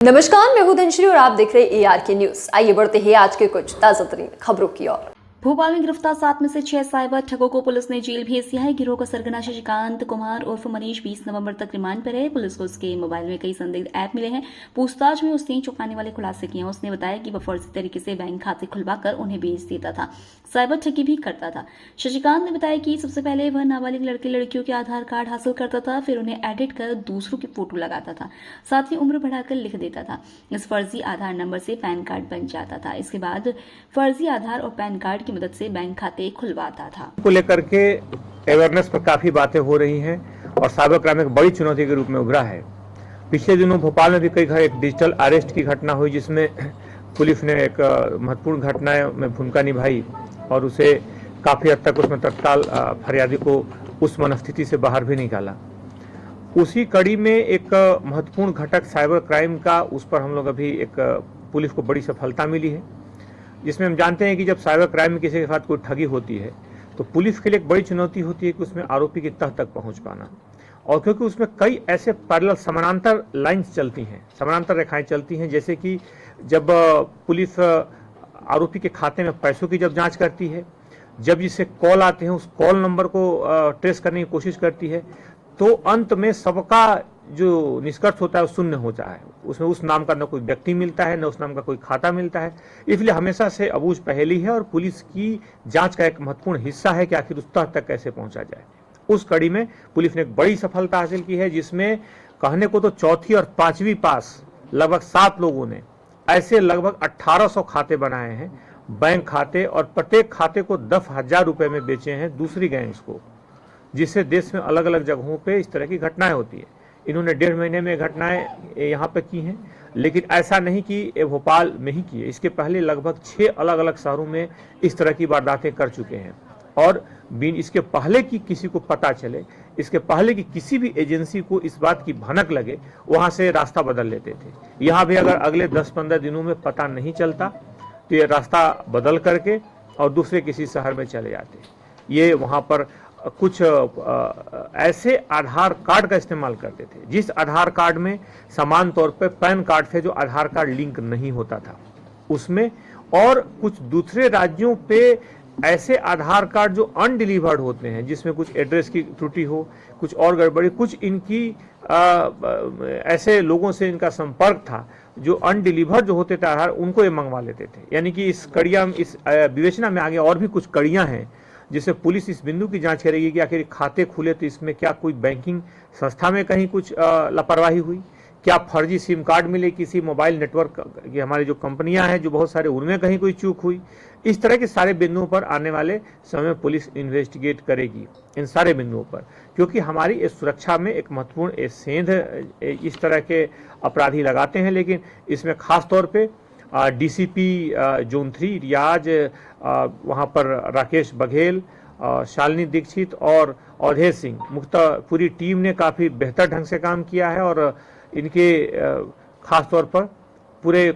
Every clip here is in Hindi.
नमस्कार, मैं हूं धनश्री और आप देख रहे हैं ARK न्यूज। आइए बढ़ते हैं आज के कुछ ताजा तरीन खबरों की ओर। भोपाल में गिरफ्तार 7 में से 6 साइबर ठगों को पुलिस ने जेल भेज दिया है। गिरोह का सरगना शशिकांत कुमार उर्फ मनीष 20 नवंबर तक रिमांड पर है। पुलिस को उसके मोबाइल में कई संदिग्ध ऐप मिले हैं। पूछताछ में उसने चौंकाने वाले खुलासे किए हैं। उसने बताया कि वह फर्जी तरीके से बैंक खाते खुलवाकर उन्हें बेच देता था, साइबर ठगी भी करता था। शशिकांत ने बताया कि सबसे पहले वह नाबालिग लड़के लड़कियों के आधार कार्ड हासिल करता था, फिर उन्हें एडिट कर दूसरों की फोटो लगाता था, साथ ही उम्र बढ़ाकर लिख देता था। इस फर्जी आधार नंबर से पैन कार्ड बन जाता था। इसके बाद फर्जी आधार और पैन कार्ड की मदद से बैंक खाते खुलवाता था। को लेकर के अवेयरनेस पर काफी बातें हो रही हैं और साइबर क्राइम एक बड़ी चुनौती के रूप में उभरा है। पिछले दिनों भोपाल में भी कई एक डिजिटल अरेस्ट की घटना हुई, जिसमें पुलिस ने एक महत्वपूर्ण घटना में भूमिका निभाई और उसे काफी हद तक उसमें तत्काल फरियादी को उस मनस्थिति से बाहर भी निकाला। उसी कड़ी में एक महत्वपूर्ण घटक साइबर क्राइम का, उस पर हम लोग अभी एक पुलिस को बड़ी सफलता मिली है, जिसमें हम जानते हैं कि जब साइबर क्राइम में किसी के साथ कोई ठगी होती है तो पुलिस के लिए एक बड़ी चुनौती होती है कि उसमें आरोपी की तह तक पहुंच पाना। और क्योंकि उसमें कई ऐसे पैरेलल समानांतर लाइंस चलती हैं, समानांतर रेखाएं चलती हैं, जैसे कि जब पुलिस आरोपी के खाते में पैसों की जब जांच करती है, जब जिससे कॉल आते हैं उस कॉल नंबर को ट्रेस करने की कोशिश करती है, तो अंत में सबका जो निष्कर्ष होता है वो शून्य होता है। उसमें उस नाम का न कोई व्यक्ति मिलता है, न उस नाम का कोई खाता मिलता है। इसलिए हमेशा से अबूझ पहेली है और पुलिस की जांच का एक महत्वपूर्ण हिस्सा है कि आखिर उस तह तक कैसे पहुंचा जाए। उस कड़ी में पुलिस ने एक बड़ी सफलता हासिल की है, जिसमें कहने को तो चौथी और पांचवी पास लगभग 7 लोगों ने ऐसे लगभग 1800 खाते बनाए हैं, बैंक खाते, और प्रत्येक खाते को 10,000 रुपए में बेचे हैं दूसरी गैंग्स को, जिससे देश में अलग अलग जगहों पे इस तरह की घटनाएं होती है। इन्होंने 1.5 महीने में घटनाएं यहाँ पे की हैं, लेकिन ऐसा नहीं कि ये भोपाल में ही की है। इसके पहले लगभग 6 अलग अलग शहरों में इस तरह की वारदातें कर चुके हैं। और इसके पहले कि किसी को पता चले, इसके पहले कि किसी भी एजेंसी को इस बात की भनक लगे, वहाँ से रास्ता बदल लेते थे। यहाँ भी अगर अगले 10-15 दिनों में पता नहीं चलता तो ये रास्ता बदल करके और दूसरे किसी शहर में चले जाते। ये वहाँ पर कुछ ऐसे आधार कार्ड का इस्तेमाल करते थे जिस आधार कार्ड में समान तौर पर पैन कार्ड से जो आधार कार्ड लिंक नहीं होता था उसमें, और कुछ दूसरे राज्यों पे ऐसे आधार कार्ड जो अनडिलीवर्ड होते हैं, जिसमें कुछ एड्रेस की त्रुटि हो, कुछ और गड़बड़ी, कुछ इनकी ऐसे लोगों से इनका संपर्क था जो अनडिलीवर्ड जो होते थे आधार, उनको ये मंगवा लेते थे। यानी कि इस कड़िया इस विवेचना में आगे और भी कुछ कड़ियां हैं, जिससे पुलिस इस बिंदु की जांच करेगी कि आखिर खाते खुले तो इसमें क्या कोई बैंकिंग संस्था में कहीं कुछ लापरवाही हुई, क्या फर्जी सिम कार्ड मिले किसी मोबाइल नेटवर्क की, हमारी जो कंपनियां हैं जो बहुत सारे, उनमें कहीं कोई चूक हुई। इस तरह के सारे बिंदुओं पर आने वाले समय में पुलिस इन्वेस्टिगेट करेगी, इन सारे बिंदुओं पर, क्योंकि हमारी इस सुरक्षा में एक महत्वपूर्ण सेंध इस तरह के अपराधी लगाते हैं। लेकिन इसमें खास तौर पे DCP जोन 3 रियाज, वहाँ पर राकेश बघेल, शालिनी दीक्षित और अवधेश सिंह, मुख्यतः पूरी टीम ने काफ़ी बेहतर ढंग से काम किया है। और इनके खास तौर पर पूरे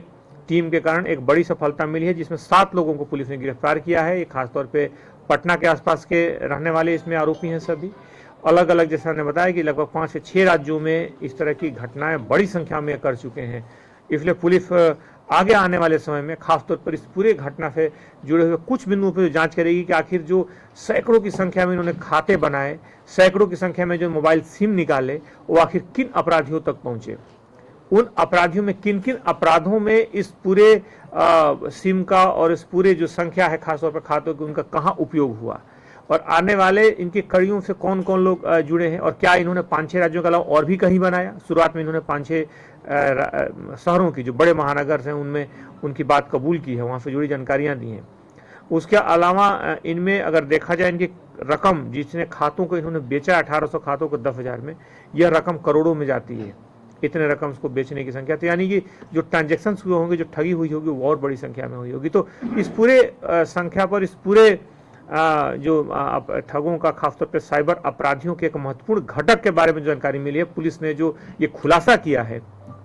टीम के कारण एक बड़ी सफलता मिली है, जिसमें 7 लोगों को पुलिस ने गिरफ्तार किया है। ये खास तौर पे पटना के आसपास के रहने वाले इसमें आरोपी हैं। सभी अलग अलग, जैसा ने बताया कि लगभग 5 से 6 राज्यों में इस तरह की घटनाएं बड़ी संख्या में कर चुके हैं। इसलिए पुलिस आगे आने वाले समय में खासतौर पर इस पूरे घटना से जुड़े हुए कुछ बिंदुओं पर जांच करेगी कि आखिर जो सैकड़ों की संख्या में इन्होंने खाते बनाए, सैकड़ों की संख्या में जो मोबाइल सिम निकाले, वो आखिर किन अपराधियों तक पहुंचे, उन अपराधियों में किन किन अपराधों में इस पूरे सिम का और इस पूरे जो संख्या है खासतौर पर खातों की, उनका कहाँ उपयोग हुआ, और आने वाले इनकी कड़ियों से कौन कौन लोग जुड़े हैं, और क्या इन्होंने 5-6 राज्यों के अलावा और भी कहीं बनाया। शुरुआत में इन्होंने 5-6 शहरों की जो बड़े महानगर हैं उनमें उनकी बात कबूल की है, वहाँ से जुड़ी जानकारियाँ दी हैं। उसके अलावा इनमें अगर देखा जाए इनकी रकम, जिसने खातों को इन्होंने बेचा 1800 खातों को 10,000 में, यह रकम करोड़ों में जाती है। इतने रकम को बेचने की संख्या, तो यानी कि जो ट्रांजेक्शन हुए होंगे, जो ठगी हुई होगी, वो और बड़ी संख्या में हुई होगी। तो इस पूरे संख्या पर, इस पूरे जो ठगों का खासतौर पर साइबर अपराधियों के एक महत्वपूर्ण घटक के बारे में जानकारी मिली है। पुलिस ने जो ये खुलासा किया है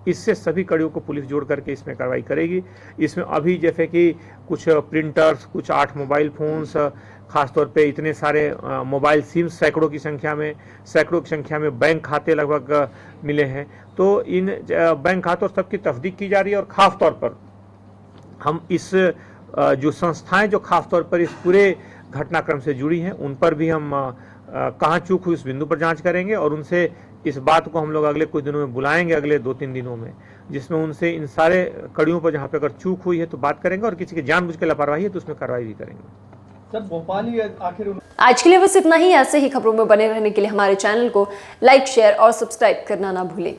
इससे सभी कड़ियों को पुलिस जोड़ करके इसमें कार्रवाई करेगी। इसमें अभी जैसे कि कुछ प्रिंटर्स, कुछ 8 मोबाइल फोन्स, खासतौर पे इतने सारे मोबाइल सिम्स सैकड़ों की संख्या में बैंक खाते लगभग मिले हैं। तो इन बैंक खातों सबकी तस्दीक की जा रही है और खास तौर पर हम इस जो संस्थाएं जो खास तौर पर इस पूरे घटनाक्रम से जुड़ी हैं उन पर भी हम कहाँ चूक हुई उस बिंदु पर जांच करेंगे और उनसे इस बात को हम लोग अगले कुछ दिनों में बुलाएंगे, अगले 2-3 दिनों में, जिसमें उनसे इन सारे कड़ियों पर जहाँ पे अगर चूक हुई है तो बात करेंगे और किसी की जानबूझ के लापरवाही है तो उसमें कार्रवाई भी करेंगे। सर भोपाल ही आखिर आज के लिए बस इतना ही। ऐसे ही खबरों में बने रहने के लिए हमारे चैनल को लाइक, शेयर और सब्सक्राइब करना ना भूलें।